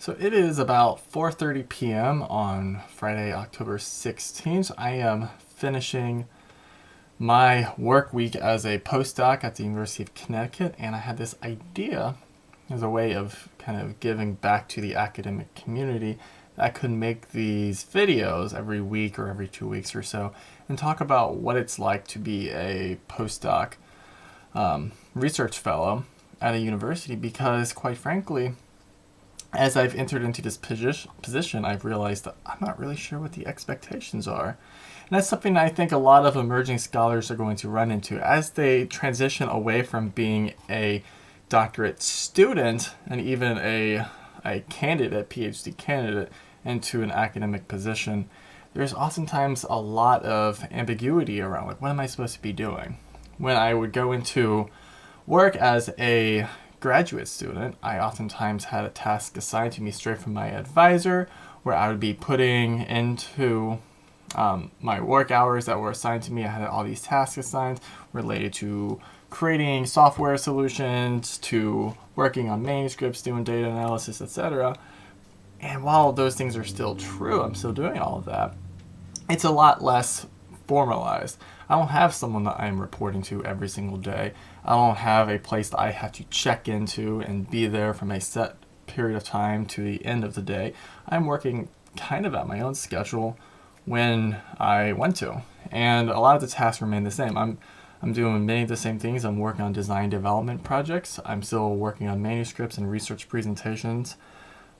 So it is about 4:30 p.m. on Friday, October 16th. I am finishing my work week as a postdoc at the University of Connecticut, and I had this idea as a way of kind of giving back to the academic community that I could make these videos every week or every 2 weeks or so and talk about what it's like to be a postdoc research fellow at a university, because quite frankly, as I've entered into this position, I've realized that I'm not really sure what the expectations are. And that's something that I think a lot of emerging scholars are going to run into as they transition away from being a doctorate student and even a candidate, PhD candidate, into an academic position. There's oftentimes a lot of ambiguity around, like, what am I supposed to be doing? When I would go into work as a graduate student, I oftentimes had a task assigned to me straight from my advisor, where I would be putting into my work hours that were assigned to me. I had all these tasks assigned related to creating software solutions, to working on manuscripts, doing data analysis, etc. And while those things are still true, I'm still doing all of that, it's a lot less formalized. I don't have someone that I'm reporting to every single day. I don't have a place that I have to check into and be there from a set period of time to the end of the day. I'm working kind of at my own schedule when I want to. And a lot of the tasks remain the same. I'm doing many of the same things. I'm working on design development projects. I'm still working on manuscripts and research presentations.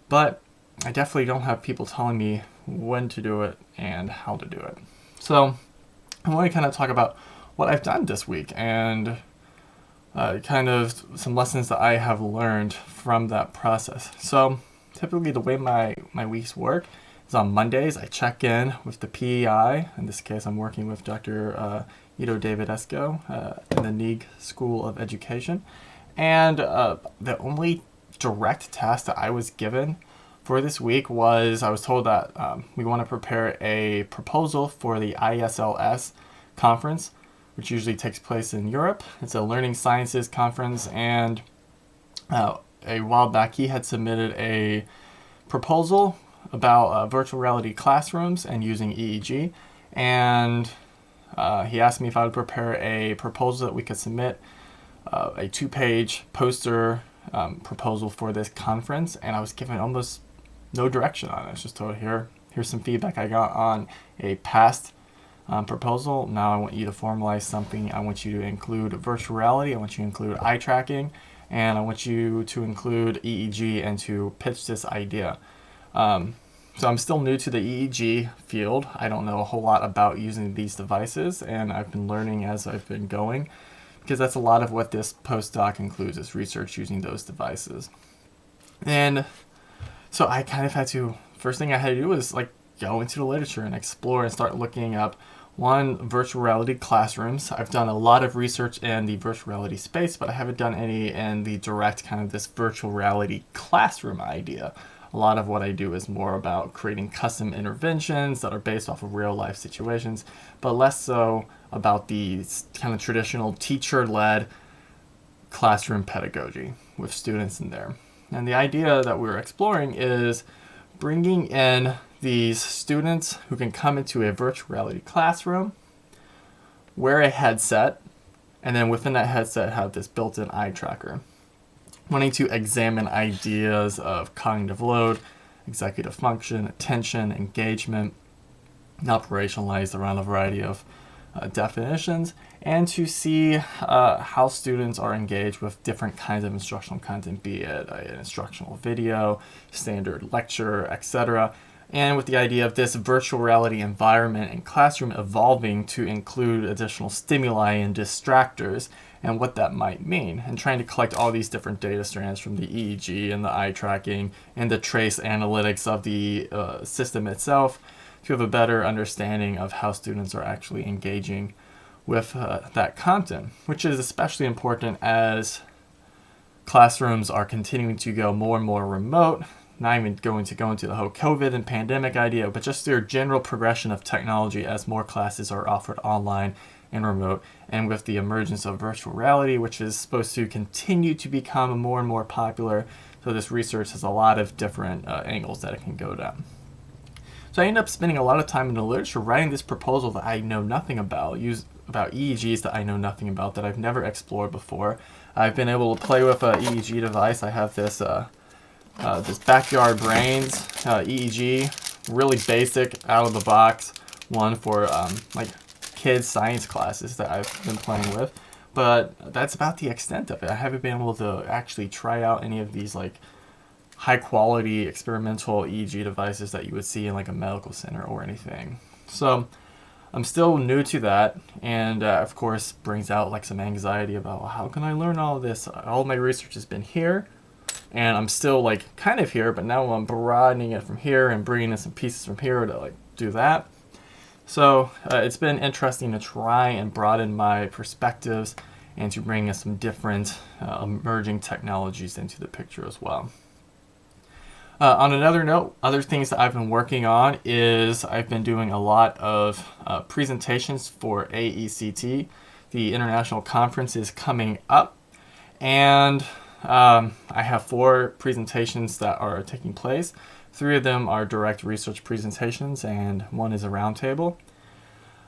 But I definitely don't have people telling me when to do it and how to do it. So I want to kind of talk about what I've done this week and kind of some lessons that I have learned from that process. So typically the way my weeks work is on Mondays I check in with the PEI. In this case, I'm working with Dr. Ido David Esco in the NEAG School of Education. And the only direct task that I was given for this week was I was told that we want to prepare a proposal for the ISLS conference, which usually takes place in Europe. It's a learning sciences conference, and a while back he had submitted a proposal about virtual reality classrooms and using EEG, and he asked me if I would prepare a proposal that we could submit, a 2-page poster proposal for this conference, and I was given almost no direction on it. I was just told, here's some feedback I got on a past proposal. Now I want you to formalize something. I want you to include virtual reality. I want you to include eye tracking, and I want you to include EEG and to pitch this idea. So I'm still new to the EEG field. I don't know a whole lot about using these devices, and I've been learning as I've been going, because that's a lot of what this postdoc includes, is research using those devices. And so I kind of had to, first thing I had to do was go into the literature and explore and start looking up virtual reality classrooms. I've done a lot of research in the virtual reality space, but I haven't done any in the direct kind of this virtual reality classroom idea. A lot of what I do is more about creating custom interventions that are based off of real life situations, but less so about the kind of traditional teacher-led classroom pedagogy with students in there. And the idea that we're exploring is bringing in these students who can come into a virtual reality classroom, wear a headset, and then within that headset have this built-in eye tracker, wanting to examine ideas of cognitive load, executive function, attention, engagement, operationalized around a variety of definitions, and to see how students are engaged with different kinds of instructional content, be it an instructional video, standard lecture, etc. And with the idea of this virtual reality environment and classroom evolving to include additional stimuli and distractors and what that might mean, and trying to collect all these different data strands from the EEG and the eye tracking and the trace analytics of the system itself to have a better understanding of how students are actually engaging with that content, which is especially important as classrooms are continuing to go more and more remote, not even going to go into the whole COVID and pandemic idea, but just their general progression of technology as more classes are offered online and remote, and with the emergence of virtual reality, which is supposed to continue to become more and more popular. So this research has a lot of different angles that it can go down. So I ended up spending a lot of time in the literature writing this proposal that I know nothing about, about EEGs that I know nothing about, that I've never explored before. I've been able to play with an EEG device. I have this this Backyard Brains EEG, really basic, out of the box one for like kids science classes that I've been playing with. But that's about the extent of it. I haven't been able to actually try out any of these like high quality experimental EEG devices that you would see in like a medical center or anything. So I'm still new to that, and of course brings out like some anxiety about, well, how can I learn all of this? All of my research has been here, and I'm still like kind of here, but now I'm broadening it from here and bringing in some pieces from here to like do that. So it's been interesting to try and broaden my perspectives and to bring in some different emerging technologies into the picture as well. On another note, other things that I've been working on is I've been doing a lot of presentations for AECT. The international conference is coming up, and I have 4 presentations that are taking place. 3 of them are direct research presentations, and 1 is a roundtable.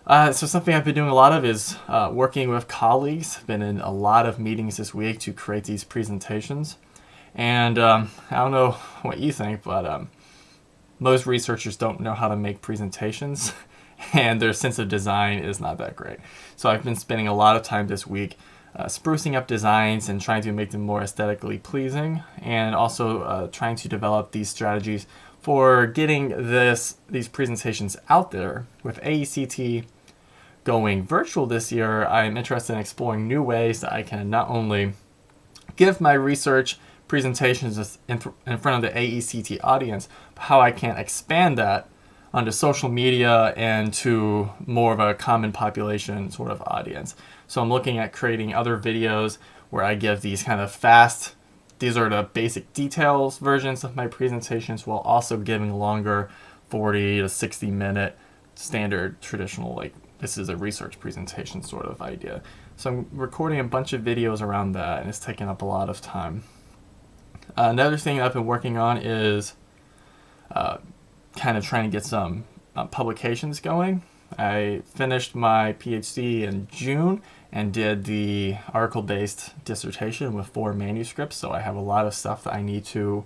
So something I've been doing a lot of is working with colleagues. I've been in a lot of meetings this week to create these presentations. And I don't know what you think, but most researchers don't know how to make presentations, and their sense of design is not that great. So I've been spending a lot of time this week sprucing up designs and trying to make them more aesthetically pleasing, and also trying to develop these strategies for getting these presentations out there. With AECT going virtual this year, I'm interested in exploring new ways that I can not only give my research presentations in front of the AECT audience, but how I can expand that onto social media and to more of a common population sort of audience. So I'm looking at creating other videos where I give these kind of fast, these are the basic details versions of my presentations, while also giving longer 40 to 60 minute standard traditional, like this is a research presentation sort of idea. So I'm recording a bunch of videos around that, and it's taking up a lot of time. Another thing I've been working on is kind of trying to get some publications going. I finished my PhD in June and did the article-based dissertation with 4 manuscripts, so I have a lot of stuff that I need to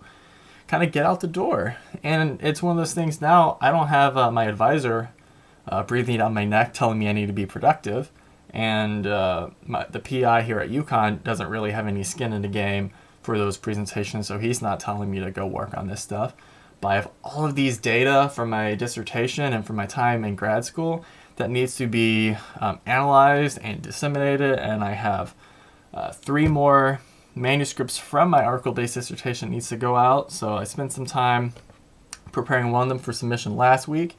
kind of get out the door. And it's one of those things now, I don't have my advisor breathing down my neck telling me I need to be productive, and the PI here at UConn doesn't really have any skin in the game for those presentations, so he's not telling me to go work on this stuff. But I have all of these data from my dissertation and from my time in grad school that needs to be analyzed and disseminated, and I have 3 more manuscripts from my article-based dissertation needs to go out. So I spent some time preparing one of them for submission last week.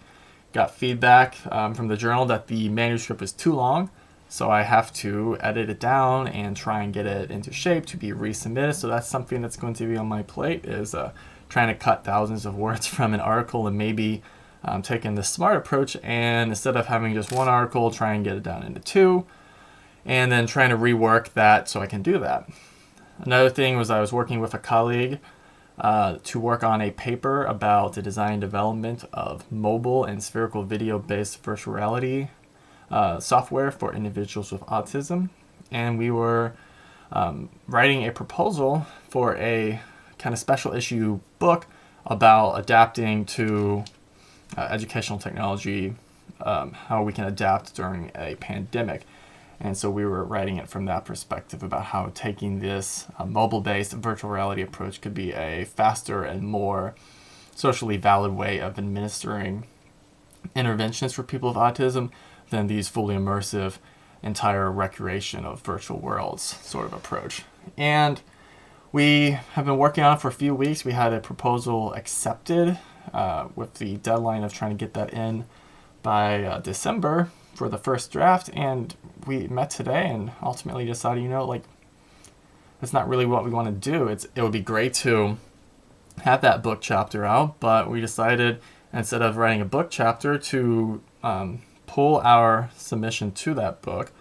Got feedback from the journal that the manuscript was too long, so I have to edit it down and try and get it into shape to be resubmitted. So that's something that's going to be on my plate, is trying to cut thousands of words from an article, and maybe taking the smart approach, and instead of having just 1 article, try and get it down into 2, and then trying to rework that so I can do that. Another thing was I was working with a colleague to work on a paper about the design and development of mobile and spherical video-based virtual reality software for individuals with autism. And we were writing a proposal for a kind of special issue book about adapting to educational technology, how we can adapt during a pandemic. And so we were writing it from that perspective about how taking this mobile-based virtual reality approach could be a faster and more socially valid way of administering interventions for people with autism than these fully immersive entire recreation of virtual worlds sort of approach. And we have been working on it for a few weeks. We had a proposal accepted with the deadline of trying to get that in by December for the first draft, and we met today and ultimately decided, like, that's not really what we want to do. It would be great to have that book chapter out, but we decided instead of writing a book chapter to pull our submission to that book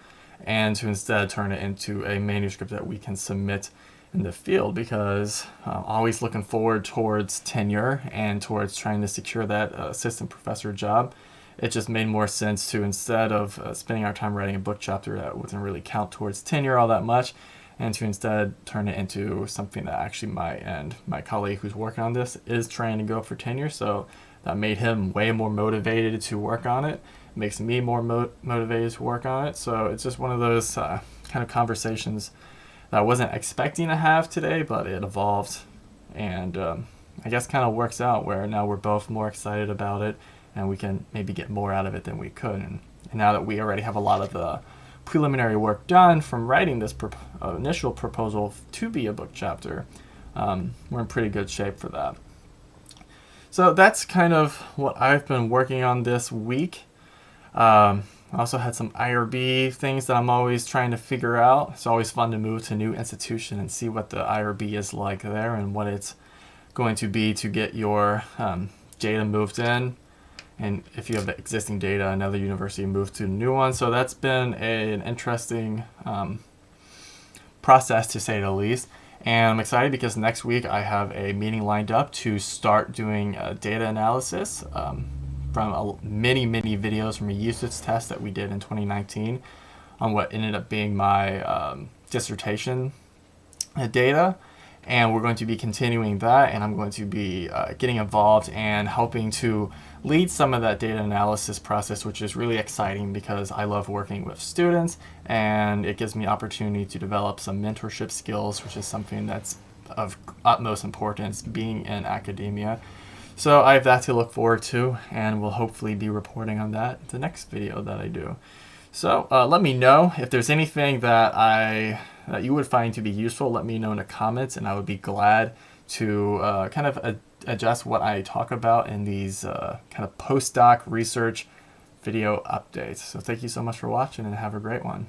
and to instead turn it into a manuscript that we can submit in the field, because always looking forward towards tenure and towards trying to secure that assistant professor job. It just made more sense to, instead of spending our time writing a book chapter that wouldn't really count towards tenure all that much, and to instead turn it into something that actually my colleague who's working on this is trying to go for tenure. So that made him way more motivated to work on it. Makes me more motivated to work on it. So it's just one of those kind of conversations that I wasn't expecting to have today, but it evolved, and I guess kind of works out where now we're both more excited about it, and we can maybe get more out of it than we could. And now that we already have a lot of the preliminary work done from writing this initial proposal to be a book chapter, we're in pretty good shape for that. So that's kind of what I've been working on this week. I also had some IRB things that I'm always trying to figure out. It's always fun to move to a new institution and see what the IRB is like there and what it's going to be to get your data moved in. And if you have the existing data, another university move to a new one. So that's been an interesting process, to say the least. And I'm excited because next week I have a meeting lined up to start doing data analysis from many videos from a usage test that we did in 2019 on what ended up being my dissertation data. And we're going to be continuing that, and I'm going to be getting involved and helping to lead some of that data analysis process, which is really exciting because I love working with students, and it gives me opportunity to develop some mentorship skills, which is something that's of utmost importance being in academia. So I have that to look forward to, and we'll hopefully be reporting on that in the next video that I do. So let me know if there's anything that you would find to be useful. Let me know in the comments, and I would be glad to kind of adjust what I talk about in these kind of postdoc research video updates. So thank you so much for watching, and have a great one.